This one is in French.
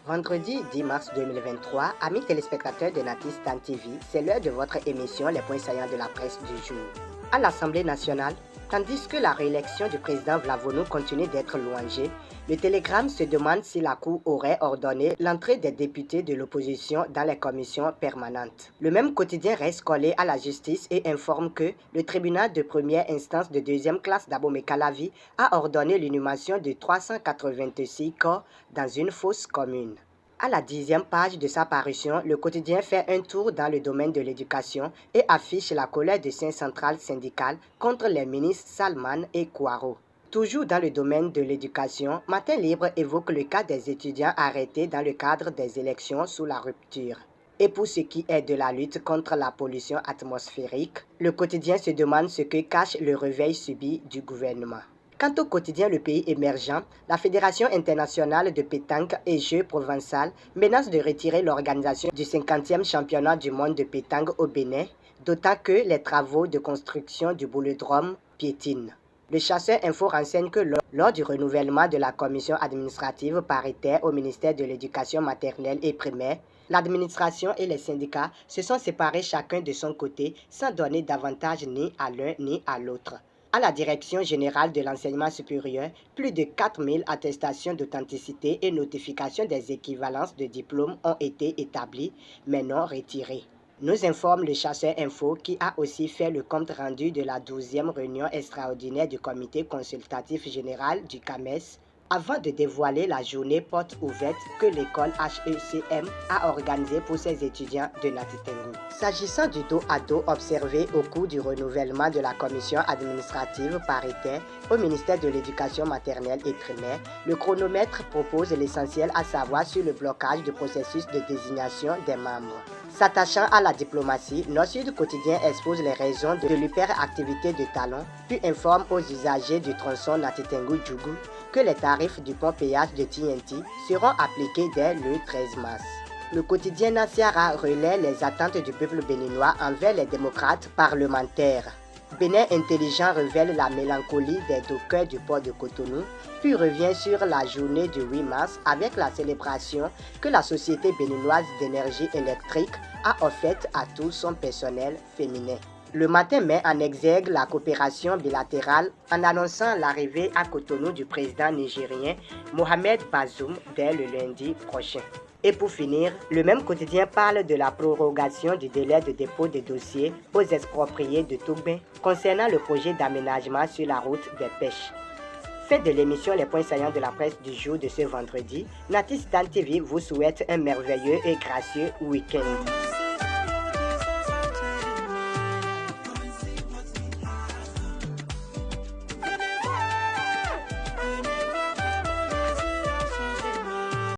Vendredi 10 mars 2023, amis téléspectateurs de Natistan TV, c'est l'heure de votre émission Les points saillants de la presse du jour. À l'Assemblée nationale, tandis que la réélection du président Vlavonou continue d'être louangée, le Télégramme se demande si la Cour aurait ordonné l'entrée des députés de l'opposition dans les commissions permanentes. Le même quotidien reste collé à la justice et informe que le tribunal de première instance de deuxième classe d'Abomey-Calavi a ordonné l'inhumation de 386 corps dans une fosse commune. À la 10e page de sa parution, le quotidien fait un tour dans le domaine de l'éducation et affiche la colère de 5 centrales syndicales contre les ministres Salman et Kouaro. Toujours dans le domaine de l'éducation, Matin Libre évoque le cas des étudiants arrêtés dans le cadre des élections sous la rupture. Et pour ce qui est de la lutte contre la pollution atmosphérique, le quotidien se demande ce que cache le réveil subi du gouvernement. Quant au quotidien Le Pays émergent, la Fédération internationale de pétanque et jeux provençal menace de retirer l'organisation du 50e championnat du monde de pétanque au Bénin, d'autant que les travaux de construction du boulodrome piétinent. Le Chasseur Info renseigne que lors du renouvellement de la commission administrative paritaire au ministère de l'Éducation maternelle et primaire, l'administration et les syndicats se sont séparés chacun de son côté sans donner d'avantage ni à l'un ni à l'autre. À la Direction générale de l'enseignement supérieur, plus de 4000 attestations d'authenticité et notifications des équivalences de diplômes ont été établies, mais non retirées. Nous informe le Chasseur Info qui a aussi fait le compte rendu de la 12e réunion extraordinaire du comité consultatif général du CAMES avant de dévoiler la journée porte ouverte que l'école HECM a organisée pour ses étudiants de Natitengu. S'agissant du dos à dos observé au cours du renouvellement de la commission administrative paritaire au ministère de l'Éducation maternelle et primaire, le chronomètre propose l'essentiel à savoir sur le blocage du processus de désignation des membres. S'attachant à la diplomatie, Nord-Sud Quotidien expose les raisons de l'hyperactivité de Talon, puis informe aux usagers du tronçon Natitengu-Djougou que les tarifs du pont péage de TNT seront appliqués dès le 13 mars. Le quotidien Nasiara relaie les attentes du peuple béninois envers les démocrates parlementaires. Bénin Intelligent révèle la mélancolie des dockers du port de Cotonou, puis revient sur la journée du 8 mars avec la célébration que la Société béninoise d'énergie électrique a offerte à tout son personnel féminin. Le Matin met en exergue la coopération bilatérale en annonçant l'arrivée à Cotonou du président nigérien Mohamed Bazoum dès le lundi prochain. Et pour finir, le même quotidien parle de la prorogation du délai de dépôt des dossiers aux expropriés de Toubin concernant le projet d'aménagement sur la route des pêches. Fin de l'émission Les points saillants de la presse du jour de ce vendredi. Natistan TV vous souhaite un merveilleux et gracieux week-end.